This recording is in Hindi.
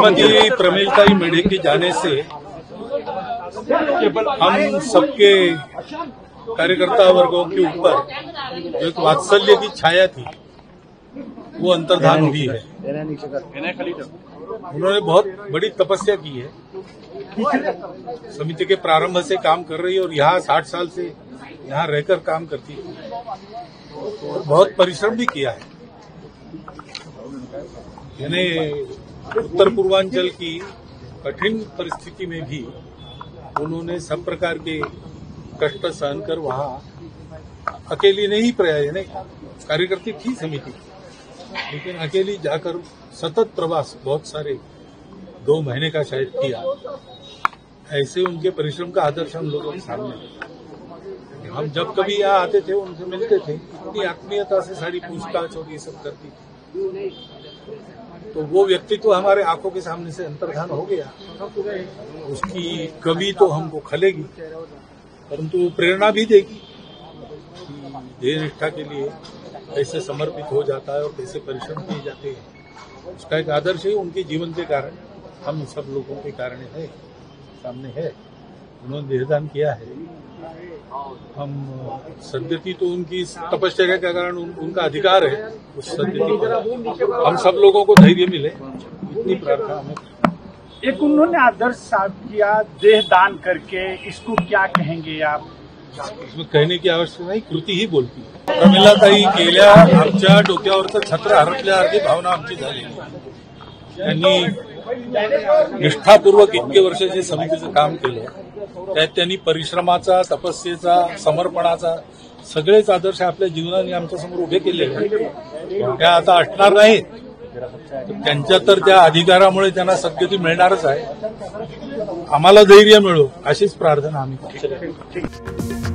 श्रीमती प्रमिलताई मेढे के जाने से हम सबके कार्यकर्ता वर्गों के ऊपर जो एक वात्सल्य की छाया थी वो अंतर्धान हुई है। उन्होंने बहुत बड़ी तपस्या की है, समिति के प्रारंभ से काम कर रही है और यहाँ 60 साल से यहाँ रहकर काम करती है और बहुत परिश्रम भी किया है। यानी उत्तर पूर्वांचल की कठिन परिस्थिति में भी उन्होंने सब प्रकार के कष्ट सहन कर वहां अकेली नहीं प्रयास नहीं कार्यकर्ती थी समिति, लेकिन अकेली जाकर सतत प्रवास बहुत सारे 2 महीने का शायद किया। ऐसे उनके परिश्रम का आदर्श हम लोगों के सामने है। हम जब कभी यहाँ आते थे उनसे मिलते थे, इतनी आत्मीयता से सारी पूछताछ और ये सब करती थी, तो वो व्यक्तित्व हमारे आंखों के सामने से अंतर्धान हो गया। उसकी कमी तो हमको खलेगी, परंतु प्रेरणा भी देगी कि ध्येय निष्ठा के लिए कैसे समर्पित हो जाता है और कैसे परिश्रम किए जाते हैं। उसका एक आदर्श है उनके जीवन के कारण, हम सब लोगों के कारण है, सामने है। उन्होंने देहदान किया है। हम सद्गति तो उनकी तपस्या के कारण उनका अधिकार है, उस सद्गति पर हम सब लोगों को धैर्य मिले, इतनी प्रार्थना हमें। एक उन्होंने आदर्श साबित किया देहदान करके, इसको क्या कहेंगे आप? इसमें कहने की आवश्यकता नाही, कृती ही बोलती है। प्रमिलाताई गेल्या आमच्या डोक्यावरचं छत्र हरपल्यासारखी भावना आमची झालेली आहे। त्यांनी निष्ठापूर्वक इतके वर्षाचे समितीचं काम केलं, त्यात त्यांनी परिश्रमाचा, तपस्येचा, समर्पणाचा सगळेच आदर्श आपल्या जीवनाने आमच्यासमोर उभे केले आहेत। त्या आता असणार नाहीत, त्यांच्या तर त्या अधिकारामुळे त्यांना सद्गती मिळणारच आहे। आम्हाला धैर्य मिळो अशीच प्रार्थना आम्ही करतो।